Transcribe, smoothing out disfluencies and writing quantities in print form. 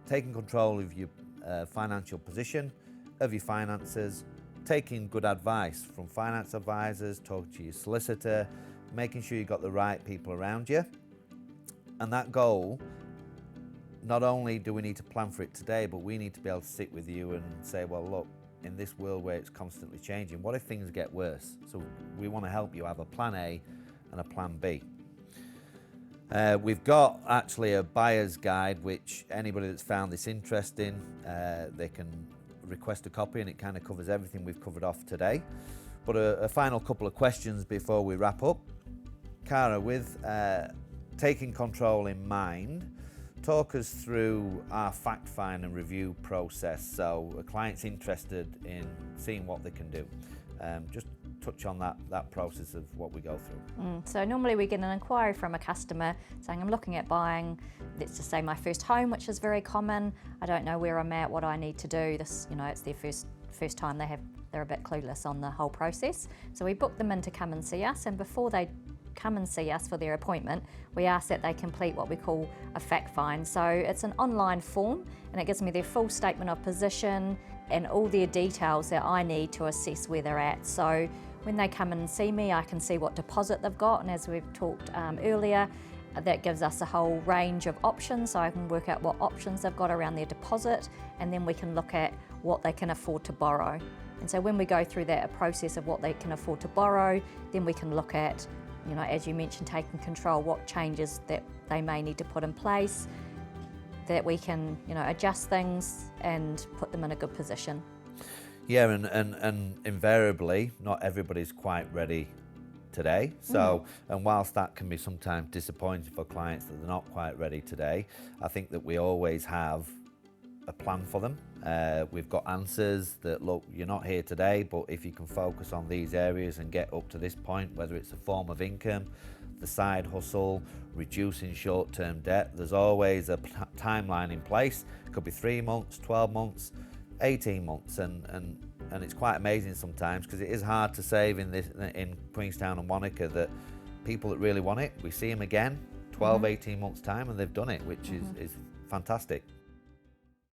taking control of your financial position, of your finances, taking good advice from finance advisors, talking to your solicitor, making sure you've got the right people around you. And that goal, not only do we need to plan for it today, but we need to be able to sit with you and say, well, look, in this world where it's constantly changing, what if things get worse? So we want to help you have a plan A and a plan B. We've got actually a buyer's guide, which anybody that's found this interesting, they can request a copy, and it kind of covers everything we've covered off today. But a final couple of questions before we wrap up. Cara, with taking control in mind, talk us through our fact find and review process. So a client's interested in seeing what they can do. Just touch on that process of what we go through. So normally we get an inquiry from a customer saying, I'm looking at buying, let's just say my first home, which is very common. I don't know where I'm at, what I need to do. This, it's their first time. They're a bit clueless on the whole process. So we book them in to come and see us, and before they come and see us for their appointment, we ask that they complete what we call a fact find. So it's an online form, and it gives me their full statement of position and all their details that I need to assess where they're at. So when they come in and see me, I can see what deposit they've got, and as we've talked earlier, that gives us a whole range of options, so I can work out what options they've got around their deposit, and then we can look at what they can afford to borrow. And so when we go through that process of what they can afford to borrow, then we can look at, as you mentioned, taking control, what changes that they may need to put in place, that we can, adjust things and put them in a good position. Yeah, and invariably, not everybody's quite ready today. So, and whilst that can be sometimes disappointing for clients that they're not quite ready today, I think that we always have a plan for them. We've got answers that, look, you're not here today, but if you can focus on these areas and get up to this point, whether it's a form of income, the side hustle, reducing short-term debt, there's always a timeline in place. It could be 3 months, 12 months, 18 months, and it's quite amazing sometimes, because it is hard to save in Queenstown and Wanaka, that people that really want it, we see them again 12, 18 months time and they've done it, which is fantastic.